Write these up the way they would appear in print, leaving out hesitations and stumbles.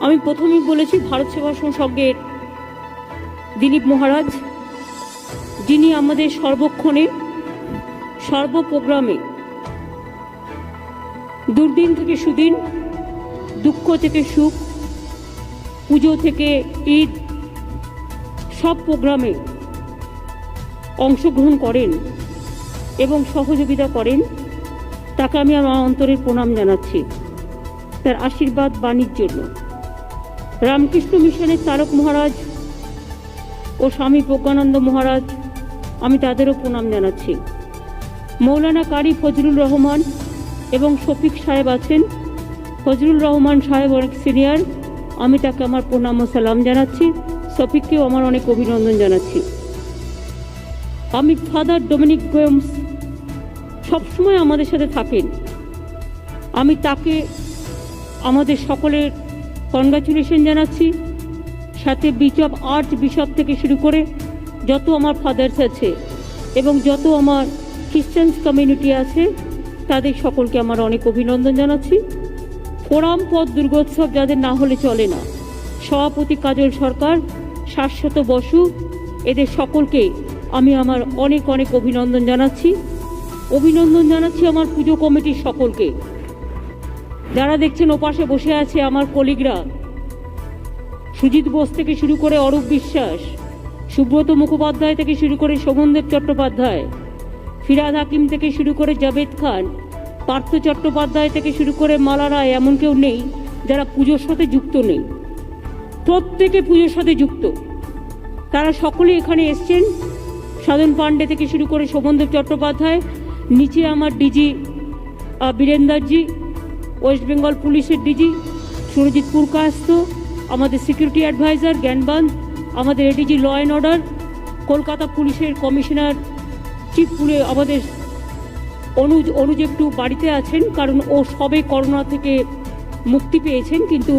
আমি প্রথমেই বলেছি ভারত সেবাশ্রম সংঘের দিলীপ মহারাজ, যিনি আমাদের সর্বক্ষণে সর্বপ্রোগ্রামে দুর্দিন থেকে সুদিন, দুঃখ থেকে সুখ, পুজো থেকে ঈদ, সব প্রোগ্রামে অংশগ্রহণ করেন এবং সহযোগিতা করেন। তাকে আমি আমার অন্তরের প্রণাম জানাচ্ছি তার আশীর্বাদ বাণীর জন্য। রামকৃষ্ণ মিশনের তারক মহারাজ ও স্বামী প্রজ্ঞানন্দ মহারাজ, আমি তাদেরও প্রণাম জানাচ্ছি। মৌলানা কারি ফজলুর রহমান এবং শফিক সাহেব আছেন। ফজলুর রহমান সাহেব অনেক সিনিয়র, আমি তাকে আমার প্রণাম ও সালাম জানাচ্ছি। শফিককেও আমার অনেক অভিনন্দন জানাচ্ছি। আমি ফাদার ডোমিনিক গোয়েমস সবসময় আমাদের সাথে থাকেন, আমি তাকে আমাদের সকলের কনগ্রাচুলেশন জানাচ্ছি। সাথে বিশপ, আর্চ বিশপ থেকে শুরু করে যত আমার ফাদার্স আছে এবং যত আমার খ্রিশ্চানস কমিউনিটি আছে, তাদের সকলকে আমার অনেক অভিনন্দন জানাচ্ছি। ফোরাম পথ দুর্গোৎসব যাদের না হলে চলে না, সভাপতি কাজল সরকার, শাশ্বত বসু, এদের সকলকে আমি আমার অনেক অনেক অভিনন্দন জানাচ্ছি। অভিনন্দন জানাচ্ছি আমার পুজো কমিটির সকলকে। যারা দেখছেন ওপাশে বসে আছে আমার কলিগরা, সুজিত বোস থেকে শুরু করে অরূপ বিশ্বাস, সুব্রত মুখোপাধ্যায় থেকে শুরু করে শোভনদেব চট্টোপাধ্যায়, ফিরাদ হাকিম থেকে শুরু করে জাভেদ খান, পার্থ চট্টোপাধ্যায় থেকে শুরু করে মালা রায়, এমন কেউ নেই যারা পুজোর সাথে যুক্ত নেই। প্রত্যেকে পুজোর সাথে যুক্ত, তারা সকলে এখানে এসছেন। সাধন পাণ্ডে থেকে শুরু করে শোভনদেব চট্টোপাধ্যায়, নিচে আমার ডিজি বীরেন্দারজি, ওয়েস্ট বেঙ্গল পুলিশের ডিজি সুরজিৎ পুরকায়স্থ, আমাদের সিকিউরিটি অ্যাডভাইজার জ্ঞানবান, আমাদের ADG law and order, Kolkata পুলিশের কমিশনার চিফ পুলিশ আমাদের অনুজ একটু বাড়িতে আছেন, কারণ ও সবে করোনা থেকে মুক্তি পেয়েছেন, কিন্তু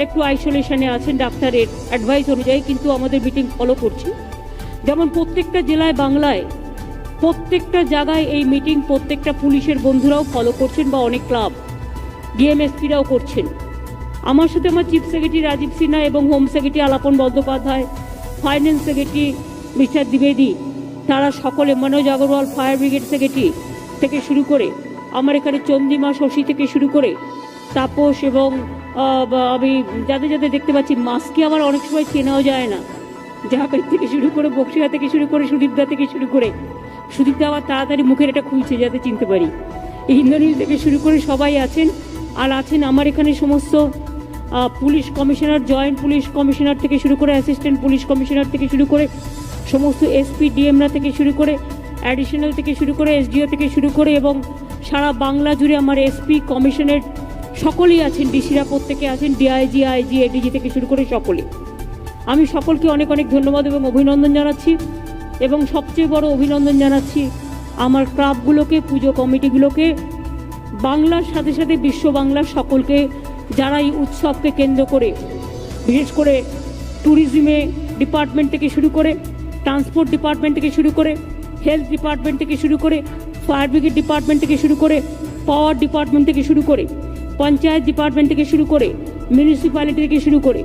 একটু আইসোলেশনে আছেন ডাক্তারের অ্যাডভাইস অনুযায়ী, কিন্তু আমাদের মিটিং ফলো করছে। যেমন প্রত্যেকটা জেলায় বাংলায় প্রত্যেকটা জায়গায় এই মিটিং প্রত্যেকটা পুলিশের বন্ধুরাও ফলো করছেন, বা অনেক ক্লাব ডিএমএসপিরাও করছেন। আমার সাথে আমার চিফ সেক্রেটারি রাজীব সিনহা এবং home secretary Alapan Bandyopadhyay, finance secretary mister দ্বিবেদী, তারা সকলে, Manoj Agarwal fire brigade secretary থেকে শুরু করে আমার এখানে চন্দ্রিমা শশী থেকে শুরু করে তাপস, এবং আমি যাদের যাদের দেখতে পাচ্ছি, মাস্কে আমার অনেক সময় চেনাও যায় না, জাহাকারি থেকে শুরু করে বক্সিয়া থেকে শুরু করে সুদীপদা থেকে শুরু করে, সুদীপদা আবার তাড়াতাড়ি মুখের এটা খুলছে যাতে চিনতে পারি, ইন্দ্রনীল থেকে শুরু করে সবাই আছেন। আর আছেন আমার এখানে সমস্ত police commissioner, joint police commissioner থেকে শুরু করে অ্যাসিস্ট্যান্ট পুলিশ কমিশনার থেকে শুরু করে সমস্ত এসপি ডিএমরা থেকে শুরু করে অ্যাডিশনাল থেকে শুরু করে এসডিও থেকে শুরু করে, এবং সারা বাংলা জুড়ে আমার এসপি কমিশনের সকলেই আছেন, ডিসিরা প্রত্যেকে আছেন, ডিআইজি আইজি এডিজি থেকে শুরু করে সকলে। আমি সকলকে অনেক অনেক ধন্যবাদ এবং অভিনন্দন জানাচ্ছি। এবং সবচেয়ে বড় অভিনন্দন জানাচ্ছি আমার ক্লাবগুলোকে, পুজো কমিটিগুলোকে, বাংলার সাথে সাথে বিশ্ব বাংলার সকলকে, যারা এই উৎসবকে কেন্দ্র করে, বিশেষ করে ট্যুরিজমে ডিপার্টমেন্ট থেকে শুরু করে, ট্রান্সপোর্ট ডিপার্টমেন্ট থেকে শুরু করে, হেলথ ডিপার্টমেন্ট থেকে শুরু করে, ফায়ার ব্রিগেড ডিপার্টমেন্ট থেকে শুরু করে, পাওয়ার ডিপার্টমেন্ট থেকে শুরু করে, পঞ্চায়েত ডিপার্টমেন্ট থেকে শুরু করে, মিউনিসিপ্যালিটি থেকে শুরু করে,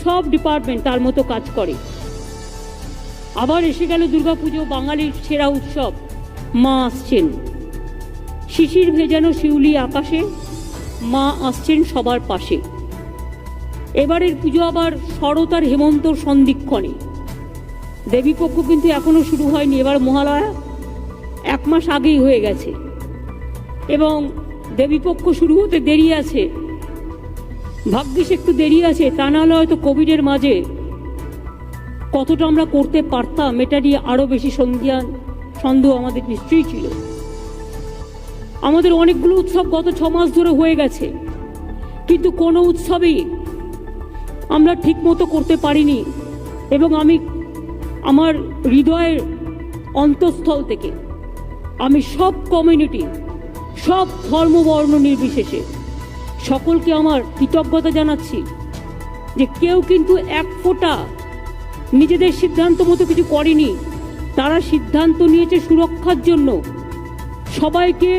সব ডিপার্টমেন্ট তার মতো কাজ করে। আবার এসে গেল দুর্গাপুজো, বাঙালির সেরা উৎসব। মা আসছেন, শিশির ভেজানো শিউলি আকাশে, মা আসছেন সবার পাশে। এবারের পুজো আবার শরৎ আর হেমন্তর সন্ধিক্ষণে। দেবীপক্ষ কিন্তু এখনো শুরু হয়নি, এবার মহালয়া 1 মাস আগেই হয়ে গেছে, এবং দেবীপক্ষ শুরু হতে দেরি আছে, ভাগ্যিস একটু দেরি আছে, তা নাহলে হয়তো কোভিডের মাঝে কতটা আমরা করতে পারতাম, এটা নিয়ে আরও বেশি সন্দেহ আমাদের নিশ্চয়ই ছিল। আমাদের অনেকগুলো উৎসব গত 6 মাস ধরে হয়ে গেছে, কিন্তু কোনো উৎসবই আমরা ঠিক মতো করতে পারিনি। এবং আমি আমার হৃদয়ের অন্তঃস্থল থেকে আমি সব কমিউনিটি, সব ধর্ম বর্ণ নির্বিশেষে সকলকে আমার কৃতজ্ঞতা জানাচ্ছি যে কেউ কিন্তু এক ফোঁটা নিজেদের সিদ্ধান্ত মতো কিছু করেনি। তারা সিদ্ধান্ত নিয়েছে সুরক্ষার জন্য, সবাইকে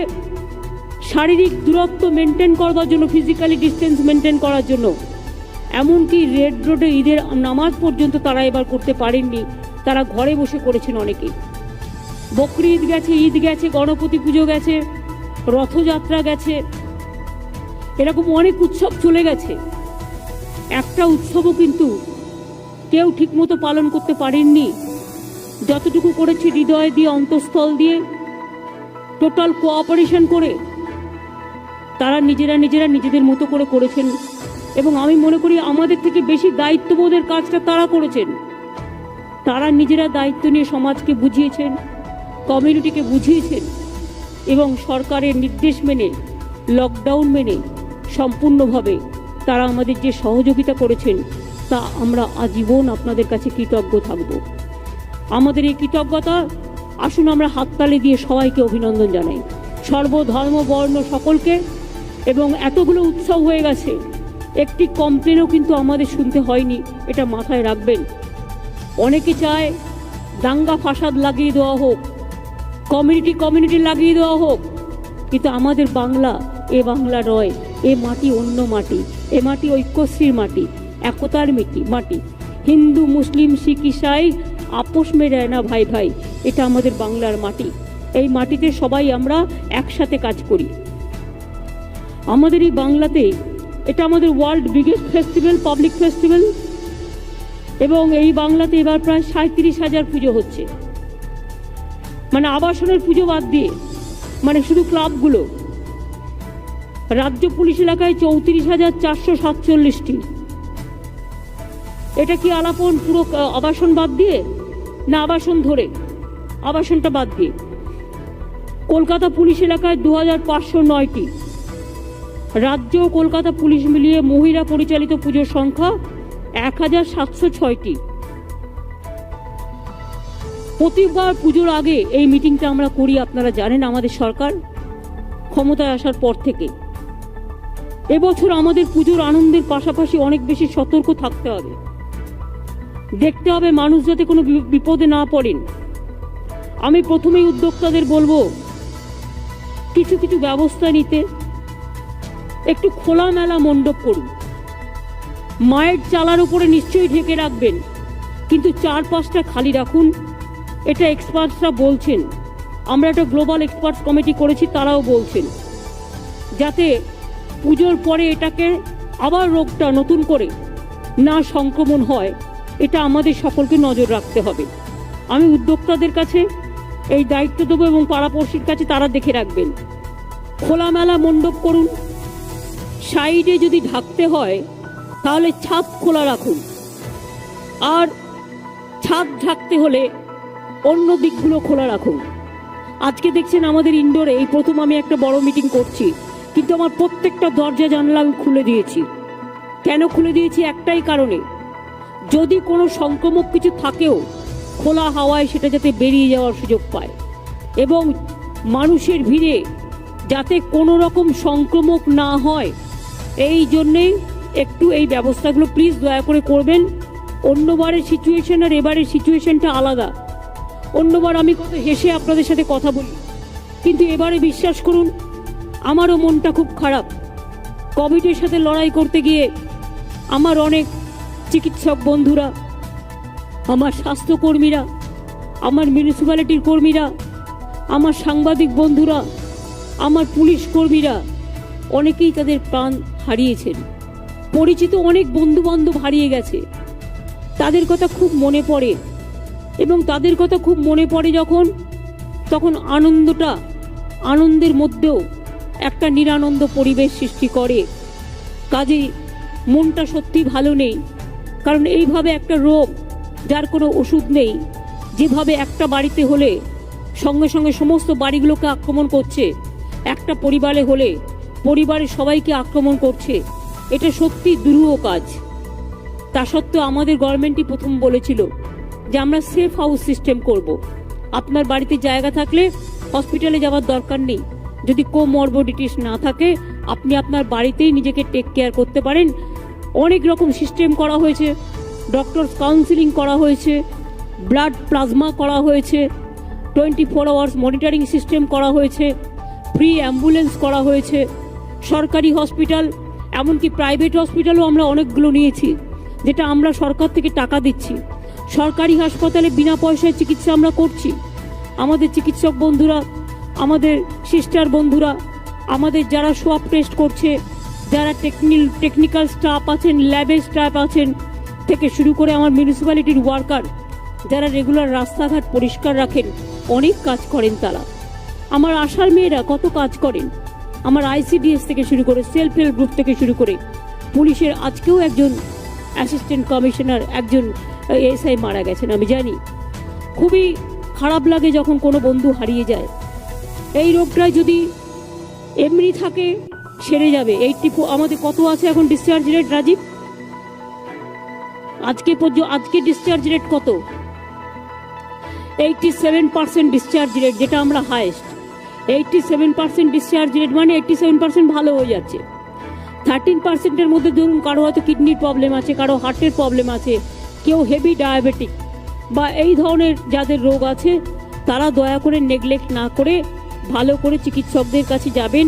শারীরিক দূরত্ব মেনটেন করবার জন্য, ফিজিক্যালি ডিস্টেন্স মেনটেন করার জন্য। এমনকি রেড রোডে ঈদের নামাজ পর্যন্ত তারা এবার করতে পারেননি, তারা ঘরে বসে করেছেন অনেকে। বকরি ঈদ গেছে, ঈদ গেছে, গণপতি পুজো গেছে, রথযাত্রা গেছে, এরকম অনেক উৎসব চলে গেছে। একটা উৎসবও কিন্তু কেউ ঠিকমতো পালন করতে পারেননি। যতটুকু করেছে হৃদয় দিয়ে, অন্তঃস্থল দিয়ে, টোটাল কোঅপারেশন করে তারা নিজেরা নিজেদের মতো করে করেছেন। এবং আমি মনে করি আমাদের থেকে বেশি দায়িত্ববোধের কাজটা তারা করেছেন। তারা নিজেরা দায়িত্ব নিয়ে সমাজকে বুঝিয়েছেন, কমিউনিটিকে বুঝিয়েছেন, এবং সরকারের নির্দেশ মেনে, লকডাউন মেনে সম্পূর্ণভাবে তারা আমাদের যে সহযোগিতা করেছেন তা আমরা আজীবন আপনাদের কাছে কৃতজ্ঞ থাকব। আমাদের এই কৃতজ্ঞতা আসুন আমরা হাততালি দিয়ে সবাইকে অভিনন্দন জানাই, সর্বধর্ম বর্ণ সকলকে। এবং এতগুলো উৎসব হয়ে গেছে, একটি কমপ্লেনও কিন্তু আমাদের শুনতে হয়নি, এটা মাথায় রাখবেন। অনেকে চায় দাঙ্গা ফাসাদ লাগিয়ে দেওয়া হোক, কমিউনিটি লাগিয়ে দেওয়া হোক, কিন্তু আমাদের বাংলা এ বাংলা নয়, এ মাটি অন্য মাটি, এ মাটি ঐক্যশ্রীর মাটি, একতার মাটি। হিন্দু মুসলিম শিখ ইসাই আপোষ মে রয় না ভাই ভাই, এটা আমাদের বাংলার মাটি। এই মাটিতে সবাই আমরা একসাথে কাজ করি। আমাদের এই বাংলাতে এটা আমাদের world biggest festival, public festival. এবং এই বাংলাতে এবার প্রায় 37,000 পুজো হচ্ছে, মানে আবাসনের পুজো বাদ দিয়ে, মানে শুধু ক্লাবগুলো। রাজ্য পুলিশ এলাকায় 34,447টি। এটা কি আলাপন পুরো আবাসন বাদ দিয়ে, না আবাসন ধরে? আবাসনটা বাদ দিয়ে। কলকাতা পুলিশ এলাকায় 2,509টি। রাজ্য ও কলকাতা পুলিশ মিলিয়ে মহিলা পরিচালিত পুজোর সংখ্যা 1,706টি। প্রতিবার পুজোর আগে এই মিটিংটা আমরা করি, আপনারা জানেন। আমাদের সরকার ক্ষমতায় আসার পর থেকে এবছর আমাদের পুজোর আনন্দের পাশাপাশি অনেক বেশি সতর্ক থাকতে হবে, দেখতে হবে মানুষ যাতে কোনো বিপদে না পড়েন। আমি প্রথমেই উদ্যোক্তাদের বলবো কিছু ব্যবস্থা নিতে। একটু খোলামেলা মণ্ডপ করুন, মায়ের চালার উপরে নিশ্চয়ই ঢেকে রাখবেন, কিন্তু 4-5টা খালি রাখুন। এটা এক্সপার্টসরা বলছেন, আমরা একটা গ্লোবাল এক্সপার্টস কমিটি করেছি, তারাও বলছেন, যাতে পুজোর পরে এটাকে আবার রোগটা নতুন করে না সংক্রমণ হয়, এটা আমাদের সকলকে নজর রাখতে হবে। আমি উদ্যোক্তাদের কাছে এই দায়িত্ব দেবো এবং পাড়াপড়শির কাছে তারা দেখে রাখবেন। খোলামেলা মণ্ডপ করুন, সাইডে যদি ঢাকতে হয় তাহলে ছাদ খোলা রাখুন, আর ছাদ ঢাকতে হলে অন্য দিকগুলো খোলা রাখুন। আজকে দেখছেন আমাদের ইনডোরে এই প্রথম আমি একটা বড় মিটিং করছি, কিন্তু আমার প্রত্যেকটা দরজা জানলা আমি খুলে দিয়েছি। কেন খুলে দিয়েছি? একটাই কারণে, যদি কোনো সংক্রমক কিছু থাকেও খোলা হাওয়ায় সেটা যাতে বেরিয়ে যাওয়ার সুযোগ পায়, এবং মানুষের ভিড়ে যাতে কোনো রকম সংক্রমক না হয়, এই জন্যেই একটু এই ব্যবস্থাগুলো প্লিজ দয়া করে করবেন। অন্যবারের সিচুয়েশন আর এবারের সিচুয়েশনটা আলাদা। অন্যবার আমি কত হেসে আপনাদের সাথে কথা বলি, কিন্তু এবারে বিশ্বাস করুন আমারও মনটা খুব খারাপ। কোভিডের সাথে লড়াই করতে গিয়ে আমার অনেক চিকিৎসক বন্ধুরা, আমার স্বাস্থ্যকর্মীরা, আমার মিউনিসিপ্যালিটির কর্মীরা, আমার সাংবাদিক বন্ধুরা, আমার পুলিশ কর্মীরা অনেকেই তাদের প্রাণ হারিয়েছেন। পরিচিত অনেক বন্ধুবান্ধব হারিয়ে গেছে। তাদের কথা খুব মনে পড়ে, এবং তাদের কথা খুব মনে পড়ে তখন আনন্দের মধ্যেও একটা নিরানন্দ পরিবেশ সৃষ্টি করে। কাজেই মনটা সত্যি ভালো নেই, কারণ এইভাবে একটা রোগ যার কোনো ওষুধ নেই, যেভাবে একটা বাড়িতে হলে সঙ্গে সঙ্গে সমস্ত বাড়িগুলোকে আক্রমণ করছে, একটা পরিবারে হলে পরিবারের সবাইকে আক্রমণ করছে, এটা সত্যি দুরূহ কাজ। তা সত্ত্বেও আমাদের গভর্নমেন্টই প্রথম বলেছিল যে আমরা সেফ হাউস সিস্টেম করব। আপনার বাড়িতে জায়গা থাকলে হসপিটালে যাওয়ার দরকার নেই, যদি কোমরবিডিটিস না থাকে আপনি আপনার বাড়িতেই নিজেকে টেক কেয়ার করতে পারেন। অনেক রকম সিস্টেম করা হয়েছে, ডক্টরস কাউন্সিলিং করা হয়েছে, ব্লাড প্লাজমা করা হয়েছে, 24 আওয়ার্স মনিটরিং সিস্টেম করা হয়েছে, ফ্রি অ্যাম্বুলেন্স করা হয়েছে, সরকারি হসপিটাল এমনকি প্রাইভেট হসপিটালও আমরা অনেকগুলো নিয়েছি, যেটা আমরা সরকার থেকে টাকা দিচ্ছি। সরকারি হাসপাতালে বিনা পয়সায় চিকিৎসা আমরা করছি। আমাদের চিকিৎসক বন্ধুরা, আমাদের সিস্টার বন্ধুরা, আমাদের যারা সোয়াব টেস্ট করছে, যারা টেকনিক্যাল স্টাফ আছেন, ল্যাবের স্টাফ আছেন, থেকে শুরু করে আমার মিউনিসিপ্যালিটির ওয়ার্কার যারা রেগুলার রাস্তাঘাট পরিষ্কার রাখেন, অনেক কাজ করেন তারা। আমার আশার মেয়েরা কত কাজ করেন, আমার আইসিডিএস থেকে শুরু করে সেলফ হেল্প গ্রুপ থেকে শুরু করে পুলিশের আজকেও একজন অ্যাসিস্ট্যান্ট কমিশনার, একজন এসআই মারা গেছেন। আমি জানি, খুবই খারাপ লাগে যখন কোনো বন্ধু হারিয়ে যায়। এই রোগটায় যদি এমনি থাকে সেরে যাবে। 84 আমাদের কত আছে এখন ডিসচার্জ রেট রাজীব? আজকে ডিসচার্জ রেট কত? 87% ডিসচার্জ রেট, যেটা আমরা হাইয়েস্ট। 87% ডিসচার্জ রেট মানে 87% ভালো হয়ে যাচ্ছে। 13%-এর মধ্যে ধরুন কারো হয়তো কিডনির প্রবলেম আছে, কারো হার্টের প্রবলেম আছে, কেউ হেভি ডায়াবেটিক বা এই ধরনের যাদের রোগ আছে, তারা দয়া করে নেগলেক্ট না করে ভালো করে চিকিৎসকদের কাছে যাবেন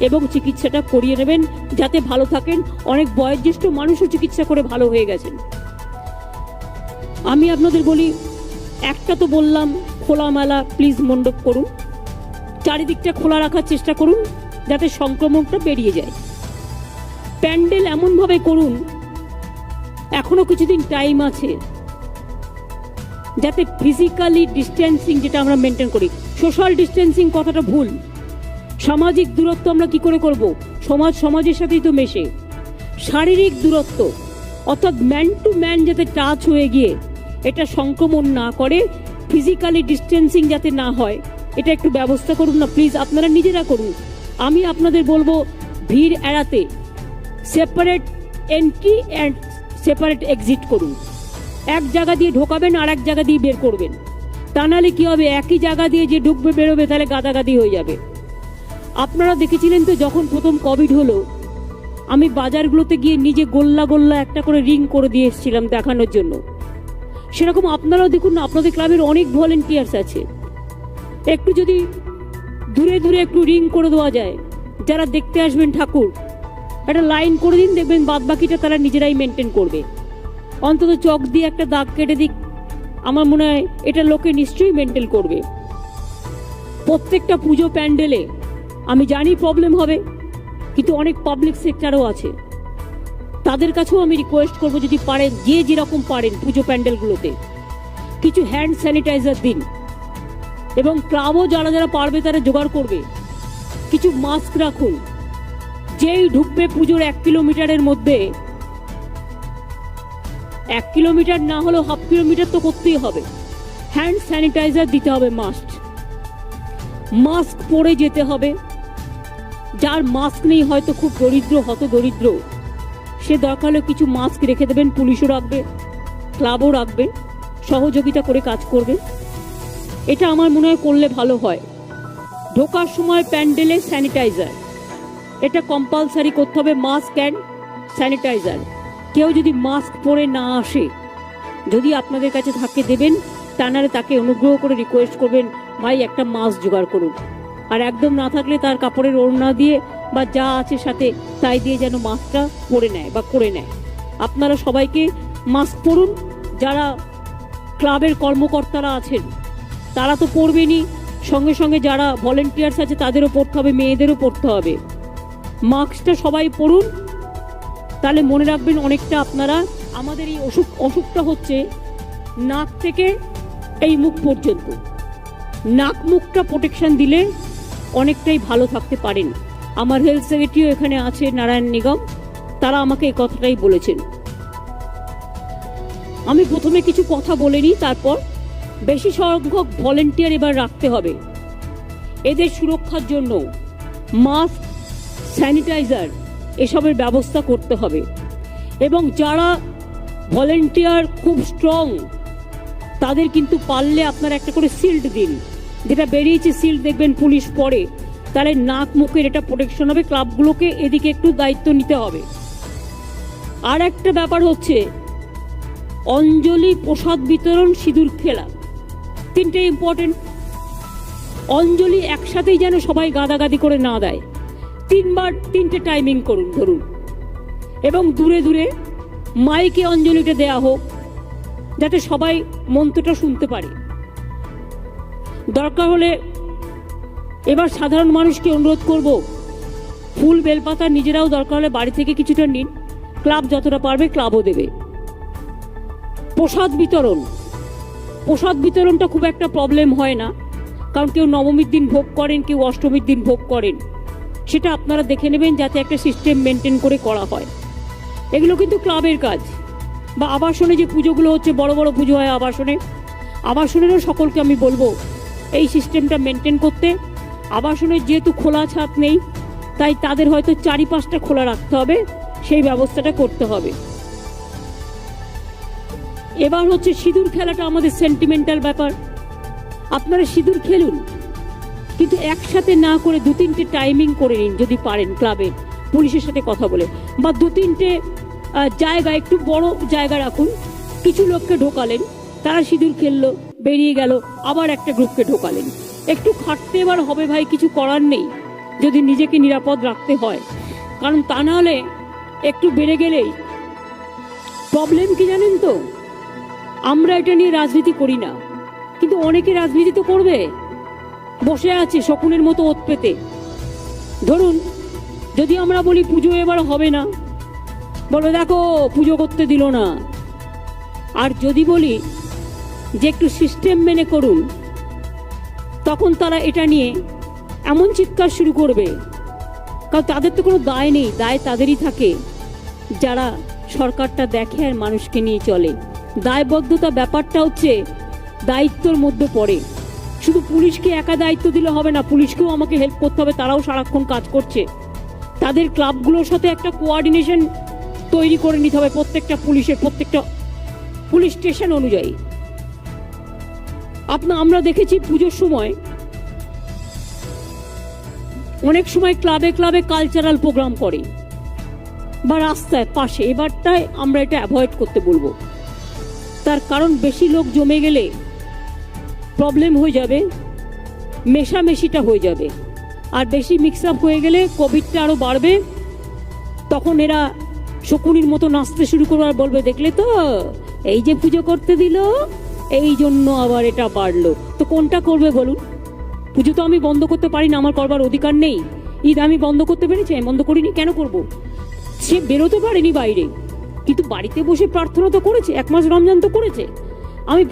এবং চিকিৎসাটা করিয়ে নেবেন যাতে ভালো থাকেন। অনেক বয়োজ্যেষ্ঠ মানুষও চিকিৎসা করে ভালো হয়ে গেছেন। আমি আপনাদের বলি, একটা তো বললাম খোলামেলা প্লিজ মণ্ডপ করুন, চারিদিকটা খোলা রাখার চেষ্টা করুন যাতে সংক্রমণটা বেরিয়ে যায়। প্যান্ডেল এমনভাবে করুন, এখনো কিছুদিন টাইম আছে, যাতে ফিজিক্যালি ডিস্টেন্সিং যেটা আমরা মেনটেন করি। সোশ্যাল ডিস্টেন্সিং কথাটা ভুল। সামাজিক দূরত্ব আমরা কি করে করব? সমাজের সাথেই তো মেশে। শারীরিক দূরত্ব অর্থাৎ ম্যান টু ম্যান যাতে টাচ হয়ে গিয়ে এটা সংক্রমণ না করে, ফিজিক্যালি ডিস্টেন্সিং যাতে না হয়, এটা একটু ব্যবস্থা করুন না প্লিজ, আপনারা নিজেরা করুন। আমি আপনাদের বলবো ভিড় এড়াতে separate entry and separate exit করুন। এক জায়গা দিয়ে ঢোকাবেন আর এক জায়গা দিয়ে বের করবেন, তা নাহলে কি হবে, একই জায়গা দিয়ে যে ঢুকবে বেরোবে তাহলে গাদাগাদি হয়ে যাবে। আপনারা দেখেছিলেন তো যখন প্রথম কোভিড হলো, আমি বাজারগুলোতে গিয়ে নিজে গোল্লা গোল্লা একটা করে রিং করে দিয়ে এসেছিলাম দেখানোর জন্য। সেরকম আপনারাও দেখুন না, আপনাদের ক্লাবের অনেক ভলেন্টিয়ার্স আছে, একটু যদি দূরে দূরে একটু রিং করে দেওয়া যায়, যারা দেখতে আসবেন ঠাকুর একটা লাইন করে দিন, দেখবেন বাদ বাকিটা তারা নিজেরাই মেনটেন করবে। অন্তত চক দিয়ে একটা দাগ কেটে দিক, আমার মনে হয় এটা লোকে নিশ্চয়ই মেনটেন করবে। প্রত্যেকটা পুজো প্যান্ডেলে আমি জানি প্রবলেম হবে, কিন্তু অনেক পাবলিক সেক্টরও আছে, তাদের কাছেও আমি রিকোয়েস্ট করবো যদি পারেন, যে যেরকম পারেন পুজো প্যান্ডেলগুলোতে কিছু হ্যান্ড স্যানিটাইজার দিন, এবং ক্লাবও যারা যারা পারবে তারা জোগাড় করবে, কিছু মাস্ক রাখুন। যেই ঢুকবে পুজোর 1 কিলোমিটারের মধ্যে, 1 কিলোমিটার না হলেও হাফ কিলোমিটার তো করতেই হবে, হ্যান্ড স্যানিটাইজার দিতে হবে মাস্ট। মাস্ক পরে যেতে হবে। যার মাস্ক নেই, হয়তো খুব দরিদ্র, হত দরিদ্র, সে দরকার হলে কিছু মাস্ক রেখে দেবেন, পুলিশও রাখবে, ক্লাবও রাখবে, সহযোগিতা করে কাজ করবে। এটা আমার মনে হয় করলে ভালো হয়। ঢোকার সময় প্যান্ডেলে স্যানিটাইজার, এটা কম্পালসারি করতে হবে, মাস্ক অ্যান্ড স্যানিটাইজার। কেউ যদি মাস্ক পরে না আসে, যদি আপনাদের কাছে থাকে দেবেন, তা নাহলে তাকে অনুগ্রহ করে রিকোয়েস্ট করবেন, ভাই একটা মাস্ক জোগাড় করুন। আর একদম না থাকলে তার কাপড়ের ওড়না দিয়ে বা যা আছে সাথে তাই দিয়ে যেন মাস্কটা পরে নেয় বা করে নেয়। আপনারা সবাইকে মাস্ক পরুন। যারা ক্লাবের কর্মকর্তারা আছেন তারা তো পরবেনই, সঙ্গে সঙ্গে যারা ভলেন্টিয়ার্স আছে তাদেরও পরতে হবে, মেয়েদেরও পরতে হবে। মাস্কটা সবাই পরুন, তাহলে মনে রাখবেন অনেকটা আপনারা, আমাদের এই অসুখটা হচ্ছে নাক থেকে এই মুখ পর্যন্ত, নাক মুখটা প্রোটেকশন দিলে অনেকটাই ভালো থাকতে পারেন। আমার হেলথ সেক্রেটারিও এখানে আছে, নারায়ণ নিগম, তারা আমাকে এই কথাটাই বলেছেন। আমি প্রথমে কিছু কথা বলে নিই, তারপর বেশি সংখ্যক ভলেন্টিয়ার এবার রাখতে হবে এদের সুরক্ষার জন্য। মাস্ক, স্যানিটাইজার এসবের ব্যবস্থা করতে হবে। এবং যারা ভলেন্টিয়ার খুব স্ট্রং, তাদের কিন্তু পারলে আপনারা একটা করে শিল্ড দিন, যেটা বেরিয়েছে শিল্ড দেখবেন পুলিশ পরে, তাহলে নাক মুখের এটা প্রোটেকশন হবে। ক্লাবগুলোকে এদিকে একটু দায়িত্ব নিতে হবে। আর একটা ব্যাপার হচ্ছে অঞ্জলি, প্রসাদ বিতরণ, সিঁদুর খেলা, তিনটে ইম্পর্টেন্ট। অঞ্জলি একসাথেই যেন সবাই গাদাগাদি করে না দেয়, 3 বার 3টে টাইমিং করুন। ধরুন এবং দূরে দূরে মাইকে অঞ্জলিটা দেয়া হোক, যাতে সবাই মন্ত্রটা শুনতে পারে। দরকার হলে এবার সাধারণ মানুষকে অনুরোধ করব, ফুল বেলপাতা নিজেরাও দরকার হলে বাড়ি থেকে কিছুটা নিন, ক্লাব যতটা পারবে ক্লাবও দেবে। প্রসাদ বিতরণটা খুব একটা প্রবলেম হয় না, কারণ কেউ নবমীর দিন ভোগ করেন, কেউ অষ্টমীর দিন ভোগ করেন, সেটা আপনারা দেখে নেবেন যাতে একটা সিস্টেম মেনটেন করে করা হয়। এগুলো কিন্তু ক্লাবের কাজ। বা আবাসনে যে পুজোগুলো হচ্ছে, বড় বড় পুজো হয় আবাসনেরও সকলকে আমি বলবো এই সিস্টেমটা মেনটেন করতে। আবাসনের যেহেতু খোলা ছাদ নেই, তাই তাদের হয়তো চারিপাশটা খোলা রাখতে হবে, সেই ব্যবস্থাটা করতে হবে। এবার হচ্ছে সিঁদুর খেলাটা আমাদের সেন্টিমেন্টাল ব্যাপার। আপনারা সিঁদুর খেলুন, কিন্তু একসাথে না করে 2-3টে টাইমিং করে নিন যদি পারেন, ক্লাবে পুলিশের সাথে কথা বলে, বা 2-3টে জায়গা, একটু বড় জায়গা রাখুন। কিছু লোককে ঢোকালেন, তারা সিঁদুর খেললো, বেরিয়ে গেল, আবার একটা গ্রুপকে ঢোকালেন। একটু খাটতে এবার হবে ভাই, কিছু করার নেই যদি নিজেকে নিরাপদ রাখতে হয়, কারণ তা না হলে একটু বেড়ে গেলেই প্রবলেম। কি জানেন তো, আমরা এটা নিয়ে রাজনীতি করি না, কিন্তু অনেকে রাজনীতি তো করবে, বসে আছে শকুনের মতো ওত পেতে। ধরুন যদি আমরা বলি পুজো এবার হবে না, বলো দেখো পুজো করতে দিল না। আর যদি বলি যে একটু সিস্টেম মেনে করুন, তখন তারা এটা নিয়ে এমন চিৎকার শুরু করবে, কারণ তাদের তো কোনো দায় নেই, দায় তাদেরই থাকে যারা সরকারটা দেখে আর মানুষকে নিয়ে চলে। দায়বদ্ধতা ব্যাপারটা হচ্ছে দায়িত্বর মধ্যে পড়ে। শুধু পুলিশকে একা দায়িত্ব দিলে হবে না, পুলিশকেও আমাকে হেল্প করতে হবে, তারাও সারাক্ষণ কাজ করছে। তাদের ক্লাবগুলোর সাথে একটা কোঅর্ডিনেশন তৈরি করে নিতে হবে, প্রত্যেকটা পুলিশ স্টেশন অনুযায়ী। আমরা দেখেছি পুজোর সময় অনেক সময় ক্লাবে ক্লাবে কালচারাল প্রোগ্রাম করে বা রাস্তায় পাশে। এবারটায় আমরা এটা অ্যাভয়েড করতে বলবো, তার কারণ বেশি লোক জমে গেলে প্রবলেম হয়ে যাবে, মেশামেশিটা হয়ে যাবে, আর বেশি মিক্স আপ হয়ে গেলে কোভিডটা আরো বাড়বে। তখন এরা শকুনির মতো নাচতে শুরু করবে আর বলবে দেখলে তো এই যে পুজো করতে দিল, এই জন্য আবার এটা বাড়লো। তো কোনটা করবে বলুন? পুজো তো আমি বন্ধ করতে পারি না, আমার করবার অধিকার নেই। ঈদ আমি বন্ধ করতে পেরেছি? আমি বন্ধ করিনি, কেন করব? সে বেরোতে পারেনি বাইরে, কিন্তু বাড়িতে বসে প্রার্থনা তো করেছে, 1 মাস রমজান তো করেছে। আমি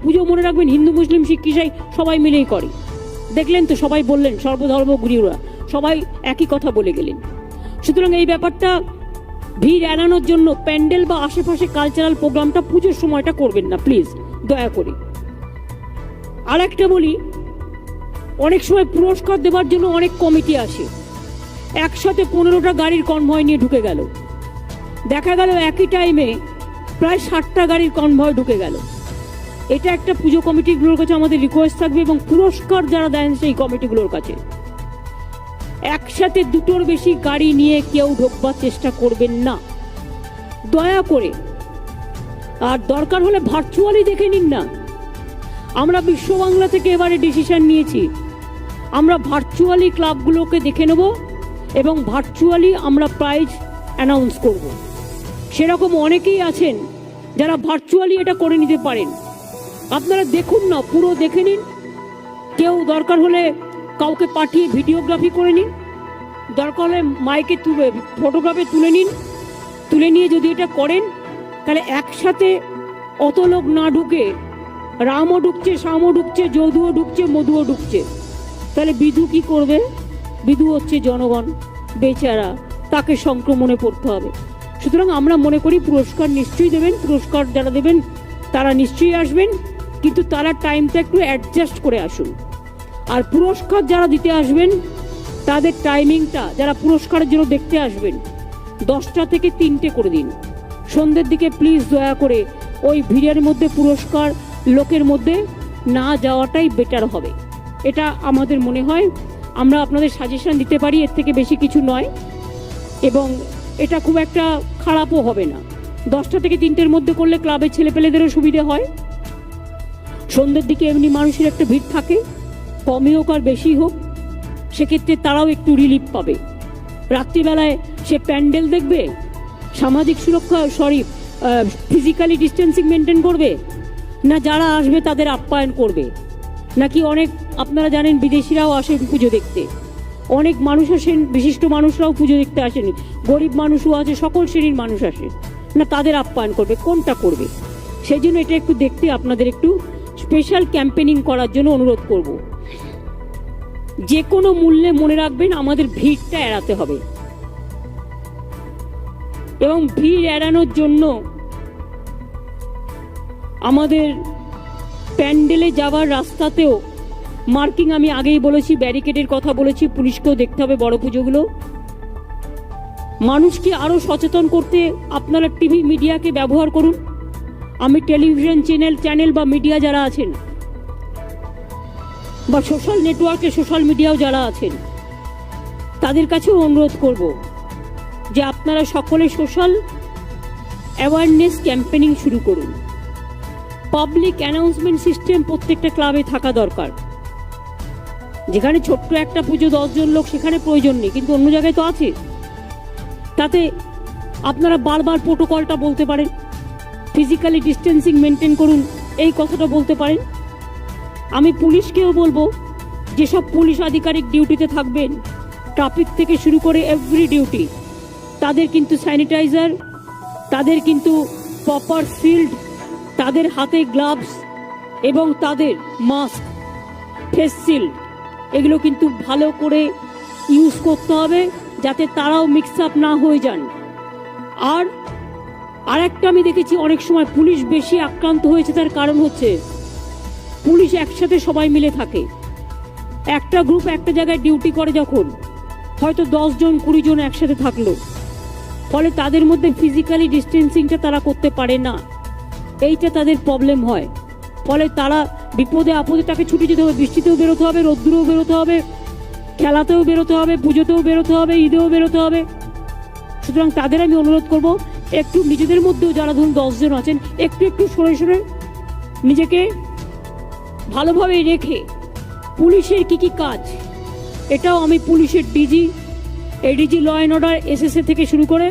পুজো মনে রাখবেন, হিন্দু মুসলিম শিখ ইসাই সবাই মিলেই করে। দেখলেন তো, সবাই বললেন, সর্বধর্ম গুরুরা সবাই একই কথা বলে গেলেন। সুতরাং এই ব্যাপারটা ভিড় এড়ানোর জন্য প্যান্ডেল বা আশেপাশে কালচারাল প্রোগ্রামটা পুজোর সময়টা করবেন না প্লিজ, দয়া করে। আর একটা বলি, অনেক সময় পুরস্কার দেওয়ার জন্য অনেক কমিটি আসে, একসাথে 15টা গাড়ির কনভয় নিয়ে ঢুকে গেল। দেখা গেল একই টাইমে প্রায় 60টা গাড়ির কনভয় ঢুকে গেল। এটা একটা পুজো কমিটিগুলোর কাছে আমাদের রিকোয়েস্ট থাকবে, এবং পুরস্কার যারা দেন সেই কমিটিগুলোর কাছে, একসাথে 2টোর বেশি গাড়ি নিয়ে কেউ ঢোকবার চেষ্টা করবেন না, দয়া করে। আর দরকার হলে ভার্চুয়ালি দেখে নিন না। আমরা বিশ্ব বাংলা থেকে এবারে ডিসিশন নিয়েছি, আমরা ভার্চুয়ালি ক্লাবগুলোকে দেখে নেব এবং ভার্চুয়ালি আমরা প্রাইজ অ্যানাউন্স করব। সেরকম অনেকেই আছেন যারা ভার্চুয়ালি এটা করে নিতে পারেন। আপনারা দেখুন না, পুরো দেখে নিন। কেউ দরকার হলে কাউকে পাঠিয়ে ভিডিওগ্রাফি করে নিন, দরকার হলে মাইকে ফটোগ্রাফে তুলে নিন। তুলে নিয়ে যদি এটা করেন, তাহলে একসাথে অত লোক না ঢুকে রামও ঢুকছে, শ্যামও ঢুকছে, যদুও ঢুকছে, মধুও ঢুকছে, তাহলে বিধু কি করবে? বিধু হচ্ছে জনগণ, বেচারা, তাকে সংক্রমণে পড়তে হবে। সুতরাং আমরা মনে করি পুরস্কার নিশ্চয়ই দেবেন, পুরস্কার যারা দেবেন তারা নিশ্চয়ই আসবেন, কিন্তু তারা টাইমটা একটু অ্যাডজাস্ট করে আসুন। আর পুরস্কার যারা দিতে আসবেন তাদের টাইমিংটা, যারা পুরস্কারের জন্য দেখতে আসবেন, 10টা থেকে 3টে করে দিন সন্ধ্যের দিকে। প্লিজ দয়া করে ওই ভিড়ের মধ্যে পুরস্কার লোকের মধ্যে না যাওয়াটাই বেটার হবে, এটা আমাদের মনে হয়। আমরা আপনাদের সাজেশন দিতে পারি, এর থেকে বেশি কিছু নয়, এবং এটা খুব একটা খারাপও হবে না। 10টা থেকে 3টের মধ্যে করলে ক্লাবের ছেলেপেলেদেরও সুবিধে হয়। সন্ধ্যের দিকে এমনি মানুষের একটা ভিড় থাকে, কমই হোক আর বেশি হোক, সেক্ষেত্রে তারাও একটু রিলিফ পাবে। রাত্রিবেলায় সে প্যান্ডেল দেখবে, সামাজিক সুরক্ষা ফিজিক্যালি ডিস্টেন্সিং মেনটেন করবে, না যারা আসবে তাদের আপ্যায়ন করবে? নাকি অনেক, আপনারা জানেন বিদেশিরাও আসেন পুজো দেখতে, অনেক মানুষ আসেন, বিশিষ্ট মানুষরাও পুজো দেখতে আসেন, গরিব মানুষও আছে, সকল শ্রেণীর মানুষ আসে, না তাদের আপ্যায়ন করবে? কোনটা করবে? সেই জন্য এটা একটু দেখতে আপনাদের একটু স্পেশাল ক্যাম্পেনিং করার জন্য অনুরোধ করব। যে কোনো মূল্যে মনে রাখবেন আমাদের ভিড়টা এড়াতে হবে, এবং ভিড় এড়ানোর জন্য আমাদের প্যান্ডেলে যাওয়ার রাস্তাতেও মার্কিং, আমি আগেই বলেছি, ব্যারিকেডের কথা বলেছি, পুলিশকেও দেখতে হবে বড় পুজোগুলো। মানুষকে আরও সচেতন করতে আপনারা টিভি মিডিয়াকে ব্যবহার করুন। আমি টেলিভিশন চ্যানেল বা মিডিয়া যারা আছেন, বা সোশ্যাল নেটওয়ার্কে সোশ্যাল মিডিয়াও যারা আছেন, তাদের কাছেও অনুরোধ করব যে আপনারা সকলে সোশ্যাল অ্যাওয়ারনেস ক্যাম্পেনিং শুরু করুন। পাবলিক অ্যানাউন্সমেন্ট সিস্টেম প্রত্যেকটা ক্লাবে থাকা দরকার। যেখানে ছোট্ট একটা পুজো 10 জন লোক, সেখানে প্রয়োজন নেই, কিন্তু অন্য জায়গায় তো আছে। তাতে আপনারা বারবার প্রোটোকলটা বলতে পারেন, ফিজিক্যালি ডিস্টেন্সিং মেনটেন করুন, এই কথাটা বলতে পারেন। আমি পুলিশকেও বলবো, যেসব পুলিশ আধিকারিক ডিউটিতে থাকবেন, ট্রাফিক থেকে শুরু করে এভরি ডিউটি, তাদের কিন্তু স্যানিটাইজার, তাদের কিন্তু প্রপার শিল্ড, তাদের হাতে গ্লাভস এবং তাদের মাস্ক, ফেস শিল্ড, এগুলো কিন্তু ভালো করে ইউজ করতে হবে, যাতে তারাও মিক্স আপ না হয়ে যান। আর একটা আমি দেখেছি, অনেক সময় পুলিশ বেশি আক্রান্ত হয়েছে, তার কারণ হচ্ছে পুলিশ একসাথে সবাই মিলে থাকে। একটা গ্রুপ একটা জায়গায় ডিউটি করে, যখন হয়তো 10 জন 20 জন একসাথে থাকলো, ফলে তাদের মধ্যে ফিজিক্যালি ডিস্টেন্সিংটা তারা করতে পারে না, এইটা তাদের প্রবলেম হয়। ফলে তারা বিপদে আপদে তাকে ছুটে যেতে হবে, বৃষ্টিতেও বেরোতে হবে, রোদ্দুরেও বেরোতে হবে, খেলাতেও বেরোতে হবে, পুজোতেও বেরোতে হবে, ঈদেও বেরোতে হবে। সুতরাং তাদের আমি অনুরোধ করব, একটু নিজেদের মধ্যেও যারা ধরুন 10 জন আছেন, একটু একটু সরে সরে নিজেকে ভালোভাবে রেখে পুলিশের কি কাজ, এটাও আমি পুলিশের DG, ADG law and order, SSA থেকে শুরু করে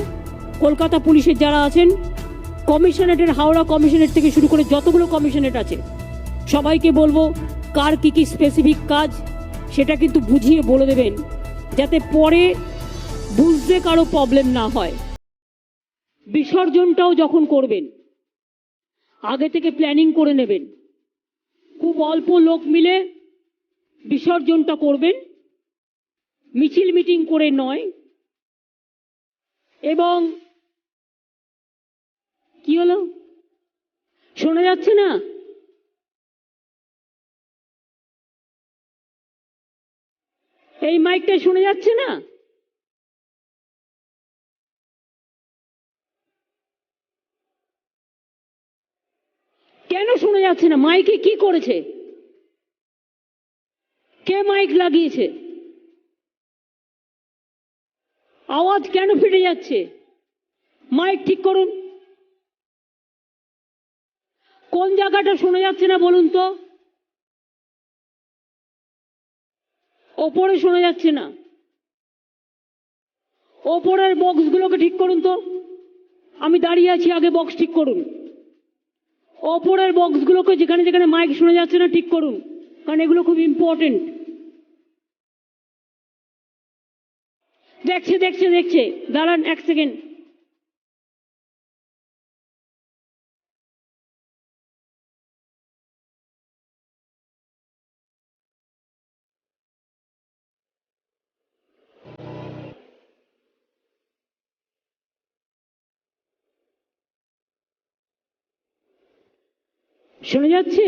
কলকাতা পুলিশের যারা আছেন, কমিশনারেটের, হাওড়া কমিশনারেট থেকে শুরু করে যতগুলো কমিশনারেট আছে, সবাইকে বলবো কার কি স্পেসিফিক কাজ সেটা কিন্তু বুঝিয়ে বলে দেবেন, যাতে পরে বুঝতে কারো প্রবলেম না হয়। বিসর্জনটাও যখন করবেন, আগে থেকে প্ল্যানিং করে নেবেন, খুব অল্প লোক মিলে বিসর্জনটা করবেন, মিছিল মিটিং করে নয়। এবং কি হলো, শোনা যাচ্ছে না? এই মাইকটা শোনা যাচ্ছে না? কেন শোনা যাচ্ছে না? মাইকে কি করেছে? কে মাইক লাগিয়েছে? আওয়াজ কেন ফেটে যাচ্ছে? মাইক ঠিক করুন। কোন জায়গাটা শোনা যাচ্ছে না বলুন তো? ওপরে শোনা যাচ্ছে না, ওপরের বক্সগুলোকে ঠিক করুন তো। আমি দাঁড়িয়ে আছি, আগে বক্স ঠিক করুন। ওপরের বক্সগুলোকে যেখানে যেখানে মাইক শোনা যাচ্ছে না ঠিক করুন, কারণ এগুলো খুব ইম্পর্টেন্ট। দেখছে দেখছে দেখছে, দাঁড়ান 1 সেকেন্ড। শোনা যাচ্ছে?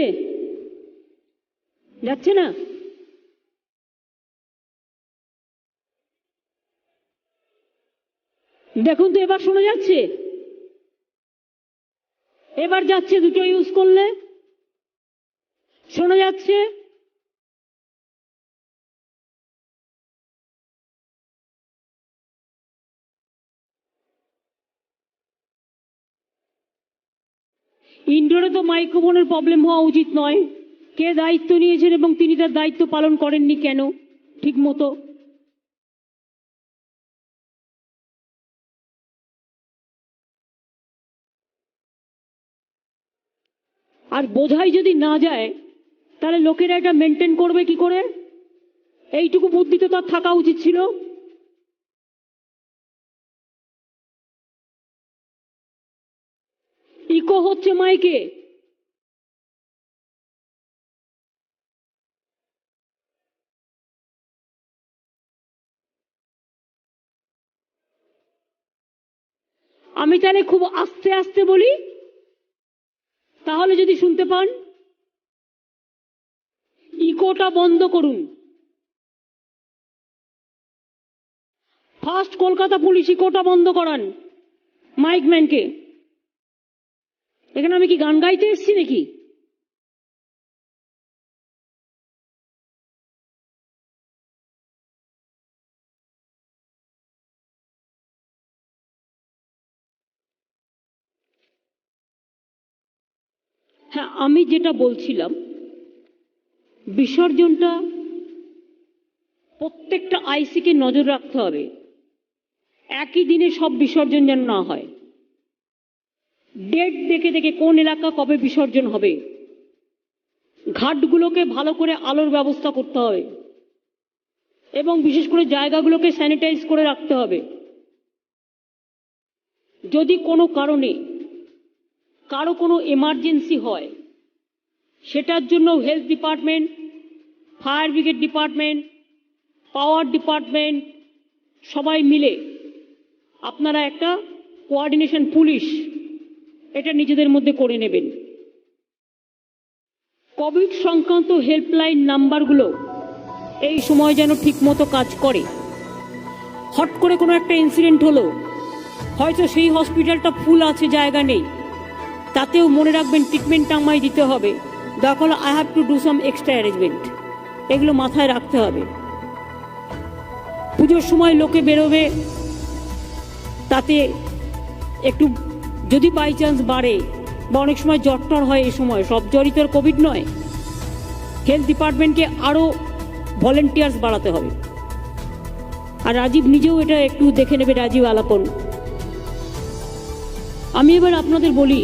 যাচ্ছে না? দেখুন তো, এবার শোনা যাচ্ছে? এবার যাচ্ছে, দুটো ইউজ করলে শোনা যাচ্ছে। ইনডোরে তো মাইক্রোফোনের প্রবলেম হওয়া উচিত নয়। কে দায়িত্ব নিয়েছেন এবং তিনি তার দায়িত্ব পালন করেননি কেন ঠিক মতো? আর বোঝাই যদি না যায় তাহলে লোকেরা এটা মেনটেন করবে কি করে? এইটুকু বুদ্ধি তো তার থাকা উচিত ছিল। ইকো হচ্ছে মাইকে। আমি তাহলে খুব আস্তে আস্তে বলি, তাহলে যদি শুনতে পান। ইকোটা বন্ধ করুন। ফার্স্ট কলকাতা পুলিশ ইকোটা বন্ধ করান মাইকম্যানকে। এখানে আমি কি গান গাইতে এসেছি নাকি? হ্যাঁ, আমি যেটা বলছিলাম, বিসর্জনটা প্রত্যেকটা আইসিকে নজর রাখতে হবে, একই দিনে সব বিসর্জন যেন না হয়। ডেট দেখে দেখে কোন এলাকা কবে বিসর্জন হবে, ঘাটগুলোকে ভালো করে আলোর ব্যবস্থা করতে হবে এবং বিশেষ করে জায়গাগুলোকে স্যানিটাইজ করে রাখতে হবে। যদি কোনো কারণে কারো কোনো এমার্জেন্সি হয়, সেটার জন্য health department, fire brigade department, পাওয়ার ডিপার্টমেন্ট সবাই মিলে আপনারা একটা কোঅর্ডিনেশন, পুলিশ এটা নিজেদের মধ্যে করে নেবেন। কোভিড সংক্রান্ত হেল্পলাইন নাম্বারগুলো এই সময় যেন ঠিকমতো কাজ করে। হট করে কোনো একটা ইনসিডেন্ট হলো, হয়তো সেই হসপিটালটা ফুল আছে, জায়গা নেই, তাতেও মনে রাখবেন ট্রিটমেন্টটা আমায় দিতে হবে, দরকার হলে I have to do some extra arrangement. এগুলো মাথায় রাখতে হবে। পুজোর সময় লোকে বেরোবে, তাতে একটু যদি বাই চান্স বাড়ে বা অনেক সময় জ্বর টর হয়, এই সময় সব জ্বরই তো কোভিড নয়, হেলথ ডিপার্টমেন্টকে আরও ভলেন্টিয়ার্স বাড়াতে হবে। আর রাজীব নিজেও এটা একটু দেখে নেবে, রাজীব আলাপন। আমি এবার আপনাদের বলি,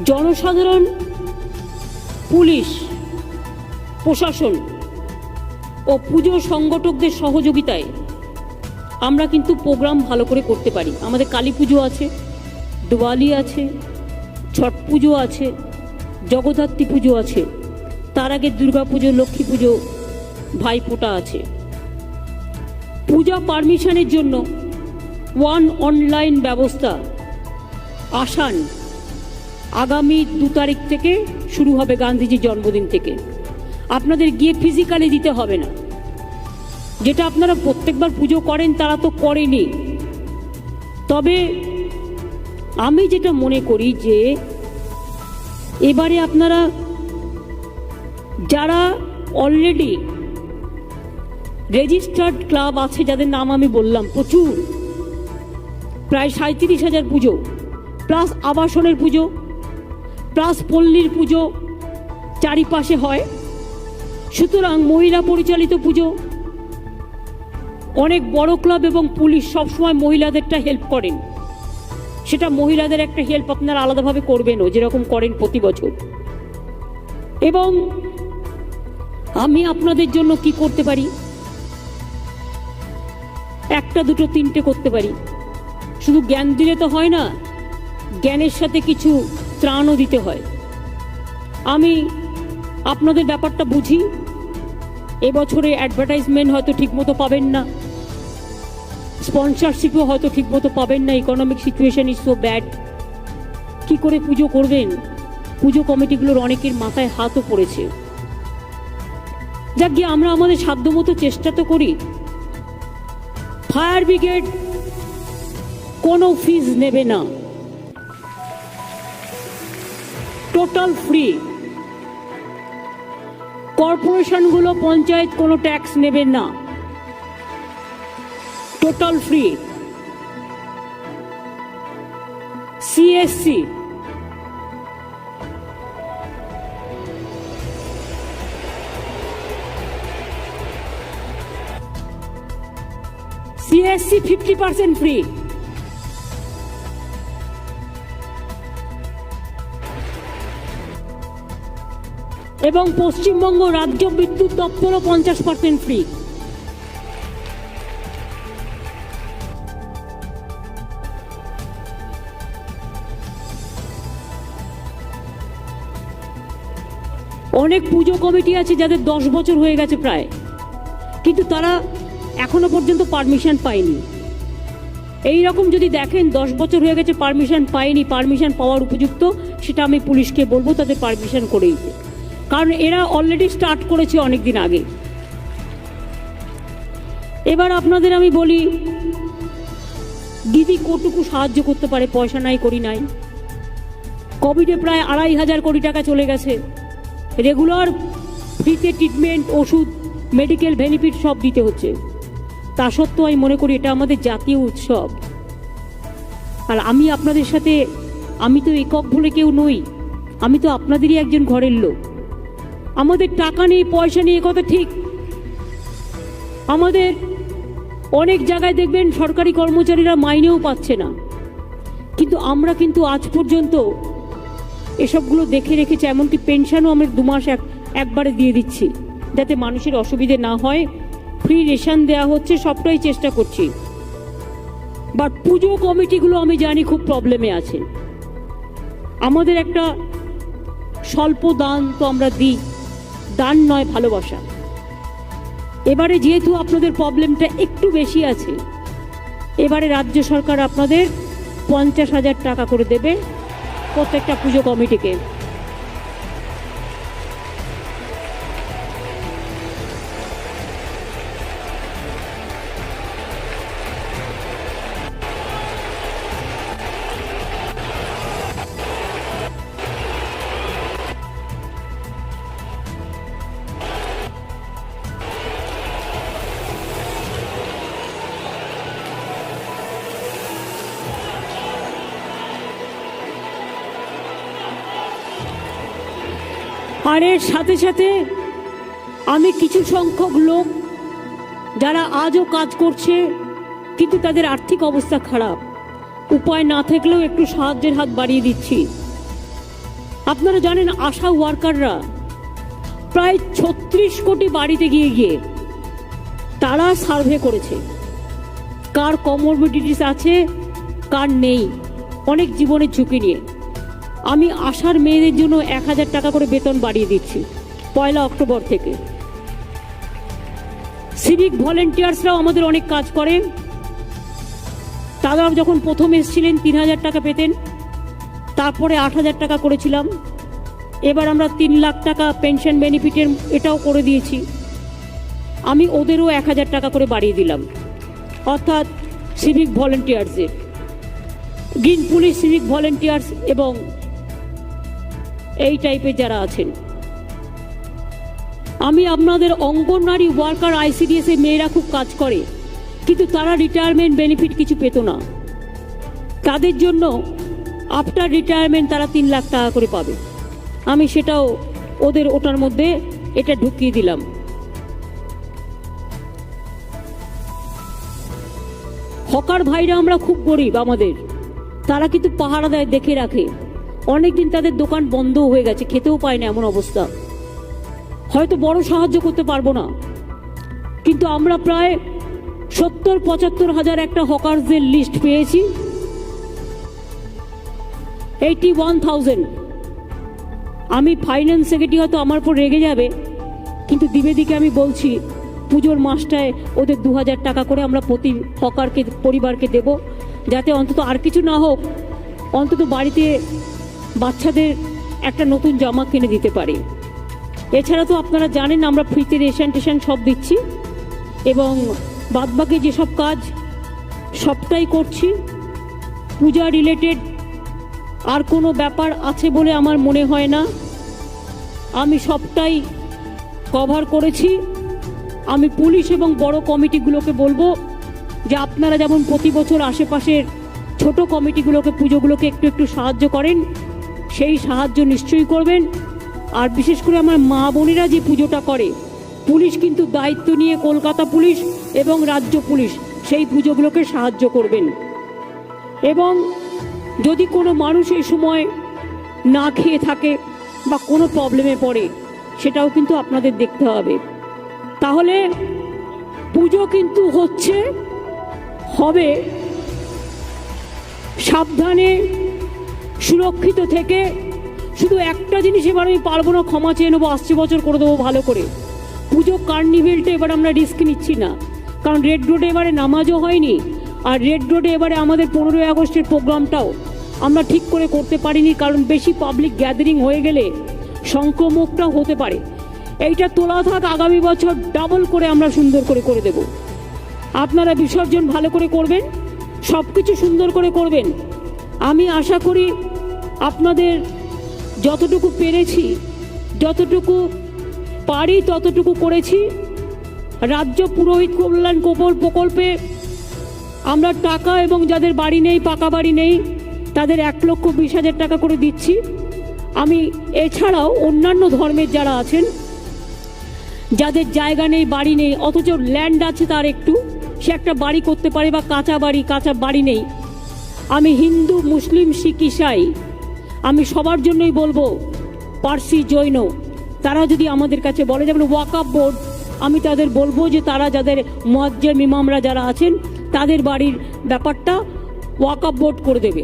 জনসাধারণ, পুলিশ প্রশাসন ও পুজো সংগঠকদের সহযোগিতায় আমরা কিন্তু প্রোগ্রাম ভালো করে করতে পারি। আমাদের কালী পুজো আছে, দিওয়ালি আছে, ছট পুজো আছে, জগদ্ধাত্রী পুজো আছে, তার আগে দুর্গা পুজো, লক্ষ্মী পুজো, ভাইফোঁটা আছে। পূজা পারমিশনের জন্য অনলাইন ব্যবস্থা আসান আগামী 2 তারিখ থেকে শুরু হবে, গান্ধীজির জন্মদিন থেকে। আপনাদের গিয়ে ফিজিক্যালি দিতে হবে না। যেটা আপনারা প্রত্যেকবার পুজো করেন তারা তো করেনি। তবে আমি যেটা মনে করি যে এবারে আপনারা যারা অলরেডি রেজিস্টার্ড ক্লাব আছে, যাদের নাম আমি বললাম, প্রচুর, প্রায় 37,000 পুজো, প্লাস আবাসনের পুজো, প্লাস পল্লীর পুজো চারিপাশে হয়। সুতরাং মহিলা পরিচালিত পুজো, অনেক বড় ক্লাব এবং পুলিশ সবসময় মহিলাদেরটা হেল্প করেন। সেটা মহিলাদের একটা হেল্প আপনারা আলাদাভাবে করবেনও, যেরকম করেন প্রতি বছর। এবং আমি আপনাদের জন্য কি করতে পারি, 1, 2, 3 করতে পারি। শুধু জ্ঞান দিলে তো হয় না, জ্ঞানের সাথে কিছু ত্রাণও দিতে হয়। আমি আপনাদের ব্যাপারটা বুঝি। এবছরে অ্যাডভার্টাইজমেন্ট হয়তো ঠিকমতো পাবেন না, স্পন্সরশিপও হয়তো ঠিকমতো পাবেন না, economic situation is so bad. কি করে পুজো করবেন? পুজো কমিটিগুলোর অনেকের মাথায় হাতও পড়েছে। যাক গিয়ে আমরা আমাদের সাধ্যমতো চেষ্টা তো করি। ফায়ার ব্রিগেড কোনো ফিজ নেবে না, টোটাল ফ্রি। কর্পোরেশনগুলো, পঞ্চায়েত কোনো ট্যাক্স নেবেন না, total free. CSC, CSC 50% free. এবং পশ্চিমবঙ্গ রাজ্য বিদ্যুৎ দপ্তরও 50% ফ্রি। অনেক পুজো কমিটি আছে যাদের 10 বছর হয়ে গেছে প্রায়, কিন্তু তারা এখনো পর্যন্ত পারমিশন পায়নি। এই রকম যদি দেখেন 10 বছর হয়ে গেছে পারমিশন পায়নি, পারমিশন পাওয়ার উপযুক্ত, সেটা আমি পুলিশকে বলবো তাদের পারমিশন করে দিতে, কারণ এরা অলরেডি স্টার্ট করেছে অনেক দিন আগে। এবার আপনাদের আমি বলি, দিদি কতটুকু সাহায্য করতে পারে, পয়সা নাই করি নাই। কোভিডে প্রায় 2500 কোটি টাকা চলে গেছে, রেগুলার ফ্রিতে ট্রিটমেন্ট, ওষুধ, মেডিকেল বেনিফিট সব দিতে হচ্ছে। তা সত্ত্বেও আমি মনে করি এটা আমাদের জাতীয় উৎসব। আর আমি আপনাদের সাথে, আমি তো একক বলে কেউ নই, আমি তো আপনাদেরই একজন ঘরের লোক। আমাদের টাকা নেই, পয়সা নেই, কথা ঠিক। আমাদের অনেক জায়গায় দেখবেন সরকারি কর্মচারীরা মাইনেও পাচ্ছে না, কিন্তু আমরা কিন্তু আজ পর্যন্ত এসবগুলো দেখে রেখেছি। এমনকি পেনশনও আমরা 2 মাস একবারে দিয়ে দিচ্ছি, যাতে মানুষের অসুবিধে না হয়। ফ্রি রেশন দেওয়া হচ্ছে, সবটাই চেষ্টা করছি। বাট পুজো কমিটিগুলো আমি জানি খুব প্রবলেমে আছে। আমাদের একটা স্বল্প দান তো আমরা দিই, দান নয় ভালোবাসা। এবারে যেহেতু আপনাদের প্রবলেমটা একটু বেশি আছে, এবারে রাজ্য সরকার আপনাদের 50,000 টাকা করে দেবে প্রত্যেকটা পুজো কমিটিকে। আর এর সাথে সাথে আমি কিছু সংখ্যক লোক যারা আজও কাজ করছে কিন্তু তাদের আর্থিক অবস্থা খারাপ, উপায় না থাকলেও একটু সাহায্যের হাত বাড়িয়ে দিচ্ছি। আপনারা জানেন আশা ওয়ার্কাররা প্রায় 36 কোটি বাড়িতে গিয়ে গিয়ে তারা সার্ভে করেছে কার কমরবিডিটিস আছে কার নেই, অনেক জীবনের ঝুঁকি নিয়ে। আমি আশার মেয়েদের জন্য 1000 টাকা করে বেতন বাড়িয়ে দিচ্ছি 1 অক্টোবর থেকে। সিভিক ভলেন্টিয়ার্সরাও আমাদের অনেক কাজ করে। তারা যখন প্রথম এসেছিলেন 3000 টাকা পেতেন, তারপরে 8000 টাকা করেছিলাম। এবার আমরা 3 লাখ টাকা পেনশন বেনিফিটের এটাও করে দিয়েছি। আমি ওদেরও 1000 টাকা করে বাড়িয়ে দিলাম, অর্থাৎ সিভিক ভলেন্টিয়ার্সের, গ্রিন পুলিশ, সিভিক ভলেন্টিয়ার্স এবং এই টাইপের যারা আছেন। আমি আপনাদের অঙ্গনওয়াড়ি ওয়ার্কার, ICDS এর মেয়েরা খুব কাজ করে, কিন্তু তারা রিটায়ারমেন্ট বেনিফিট কিছু পেত না। তাদের জন্য আফটার রিটায়ারমেন্ট তারা 3 লাখ টাকা করে পাবে। আমি সেটাও ওদের ওটার মধ্যে এটা ঢুকিয়ে দিলাম। হকার ভাইরা আমরা খুব গরিব, আমাদের তারা কিন্তু পাহারা দেয়, দেখে রাখে। অনেকদিন তাদের দোকান বন্ধ হয়ে গেছে, খেতেও পায় না, এমন অবস্থা। হয়তো বড় সাহায্য করতে পারবো না, কিন্তু আমরা প্রায় 70-75 হাজার একটা হকারদের লিস্ট পেয়েছি। 81,000। আমি ফাইন্যান্স সেক্রেটারি হয়তো আমার উপর রেগে যাবে, কিন্তু দ্বিবেদীকে আমি বলছি পুজোর মাসটায় ওদের 2000 টাকা করে আমরা প্রতি হকারকে, পরিবারকে দেব, যাতে অন্তত আর কিছু না হোক, অন্তত বাড়িতে বাচ্চাদের একটা নতুন জামা কিনে দিতে পারে। এছাড়া তো আপনারা জানেন আমরা ফ্রিতে রেশন টেশন সব দিচ্ছি, এবং বাদবাকি যেসব কাজ সবটাই করছি। পূজা রিলেটেড আর কোনো ব্যাপার আছে বলে আমার মনে হয় না, আমি সবটাই কভার করেছি। আমি পুলিশ এবং বড় কমিটিগুলোকে বলবো যে আপনারা যেমন প্রতি বছর আশেপাশের ছোট কমিটিগুলোকে, পুজোগুলোকে একটু একটু সাহায্য করেন, সেই সাহায্য নিশ্চয়ই করবেন। আর বিশেষ করে আমার মা বোনেরা যে পুজোটা করে, পুলিশ কিন্তু দায়িত্ব নিয়ে, কলকাতা পুলিশ এবং রাজ্য পুলিশ সেই পুজোগুলোকে সাহায্য করবেন। এবং যদি কোনো মানুষ এই সময় না খেয়ে থাকে বা কোনো প্রবলেমে পড়ে, সেটাও কিন্তু আপনাদের দেখতে হবে। তাহলে পুজো কিন্তু হচ্ছে, হবে, সাবধানে সুরক্ষিত থেকে। শুধু একটা জিনিস এবার আমি পারবো না, ক্ষমা চেয়ে নেবো, আসছে বছর করে দেবো ভালো করে। পুজো কার্নিভেলটা এবার আমরা রিস্ক নিচ্ছি না, কারণ রেড রোডে এবারে নামাজও হয়নি, আর রেড রোডে এবারে আমাদের 15ই আগস্টের প্রোগ্রামটাও আমরা ঠিক করে করতে পারিনি, কারণ বেশি পাবলিক গ্যাদারিং হয়ে গেলে সংক্রমকটাও হতে পারে। এইটা তোলা থাক, আগামী বছর ডাবল করে আমরা সুন্দর করে করে দেব। আপনারা বিসর্জন ভালো করে করবেন, সব কিছু সুন্দর করে করবেন। আমি আশা করি আপনাদের যতটুকু পেরেছি, যতটুকু পারি ততটুকু করেছি। রাজ্য পুরোহিত কল্যাণ প্রকল্পে আমরা টাকা, এবং যাদের বাড়ি নেই, পাকা বাড়ি নেই, তাদের 1,20,000 টাকা করে দিচ্ছি। আমি এছাড়াও অন্যান্য ধর্মের যারা আছেন, যাদের জায়গা নেই, বাড়ি নেই, অথচ ল্যান্ড আছে তার একটু, সে একটা বাড়ি করতে পারে, বা কাঁচা বাড়ি নেই, আমি হিন্দু, মুসলিম, শিখ, ইসাই, আমি সবার জন্যই বলবো, পার্সি, জৈন, তারা যদি আমাদের কাছে বলে, যেমন ওয়াকফ বোর্ড, আমি তাদের বলবো যে তারা যাদের মুয়াজ্জিম ইমামরা যারা আছেন তাদের বাড়ির ব্যাপারটা ওয়াকফ বোর্ড করে দেবে।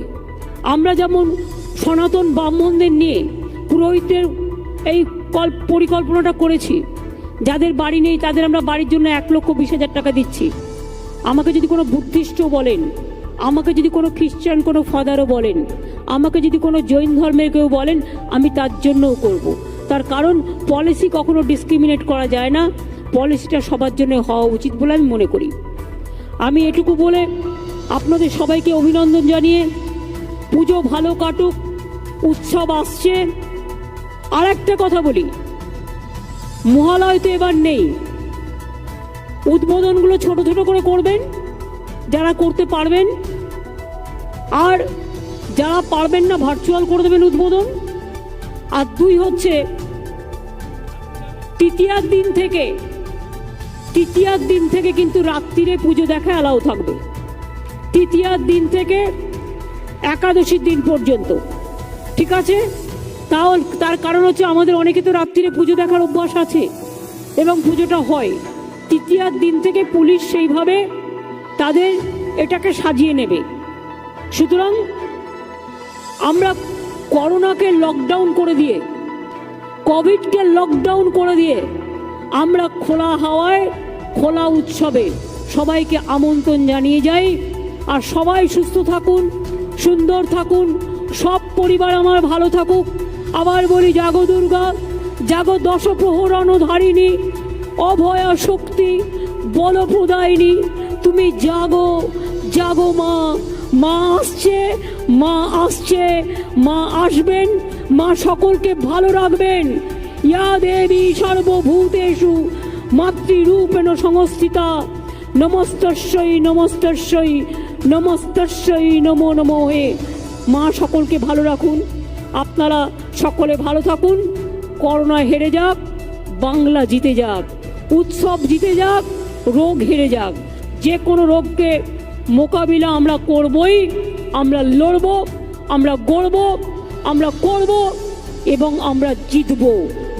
আমরা যেমন সনাতন ব্রাহ্মণদের নিয়ে পুরোহিতের এই পরিকল্পনাটা করেছি, যাদের বাড়ি নেই তাদের আমরা বাড়ির জন্য 1,20,000 টাকা দিচ্ছি। আমাকে যদি কোনো বুদ্ধিস্ট বলেন, আমাকে যদি কোনো খ্রিস্টান কোনো ফাদারও বলেন, আমাকে যদি কোনো জৈন ধর্মের কেউ বলেন, আমি তার জন্যও করব। তার কারণ পলিসি কখনো ডিসক্রিমিনেট করা যায় না, পলিসিটা সবার জন্য হওয়া উচিত বলে আমি মনে করি। আমি এটুকু বলে আপনাদের সবাইকে অভিনন্দন জানিয়ে, পুজো ভালো কাটুক, উৎসব আসছে। আর একটা কথা বলি, মহালয় তো এবার নেই, উদ্বোধনগুলো ছোট ছোট করে করবেন যারা করতে পারবেন, আর যারা পারবেন না ভার্চুয়াল করে দেবেন উদ্বোধন। আর 2 হচ্ছে তৃতীয়ার দিন থেকে কিন্তু রাত্রিরে পুজো দেখা অ্যালাউ থাকবে, তৃতীয়ার দিন থেকে একাদশীর দিন পর্যন্ত, ঠিক আছে? তাও তার কারণ হচ্ছে আমাদের অনেকে তো রাত্রিরে পুজো দেখার অভ্যাস আছে এবং পুজোটা হয়। তৃতীয়ার দিন থেকে পুলিশ সেইভাবে তাদের এটাকে সাজিয়ে নেবে। সুতরাং আমরা করোনাকে লকডাউন করে দিয়ে, কোভিডকে লকডাউন করে দিয়ে আমরা খোলা হাওয়ায়, খোলা উৎসবে সবাইকে আমন্ত্রণ জানিয়ে যাই। আর সবাই সুস্থ থাকুন, সুন্দর থাকুন, সব পরিবার আমার ভালো থাকুক। আবার বলি, জাগো দুর্গা, জাগো দশপ্রহরণধারিণী, অভয়া শক্তি বলপ্রদায়িনী, তুমি জাগো, জাগো মা। মা আসছে, মা আসছে, মা আসবেন, মা সকলকে ভালো রাখবেন। ইয়া দেবী সর্বভূতেষু মাতৃরূপেণ সংস্থিতা, নমস্তস্যৈ নমস্তস্যৈ নমস্তস্যৈ নমো নমঃ। মা সকলকে ভালো রাখুন, আপনারা সকলে ভালো থাকুন। করোনা হেরে যাক, বাংলা জিতে যাক, উৎসব জিতে যাক, রোগ হেরে যাক। যে কোনো রোগকে মোকাবিলা আমরা করবই, আমরা লড়ব, আমরা গড়ব, আমরা করব এবং আমরা জিতব।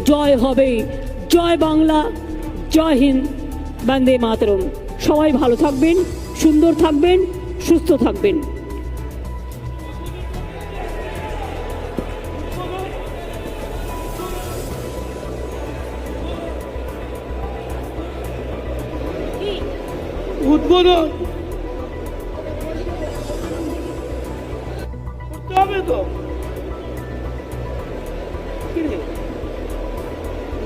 জয় হবে, জয় বাংলা, জয় হিন্দ, বন্দে মাতরম। সবাই ভালো থাকবেন, সুন্দর থাকবেন, সুস্থ থাকবেন। উদ্বোধন করতে হবে তো।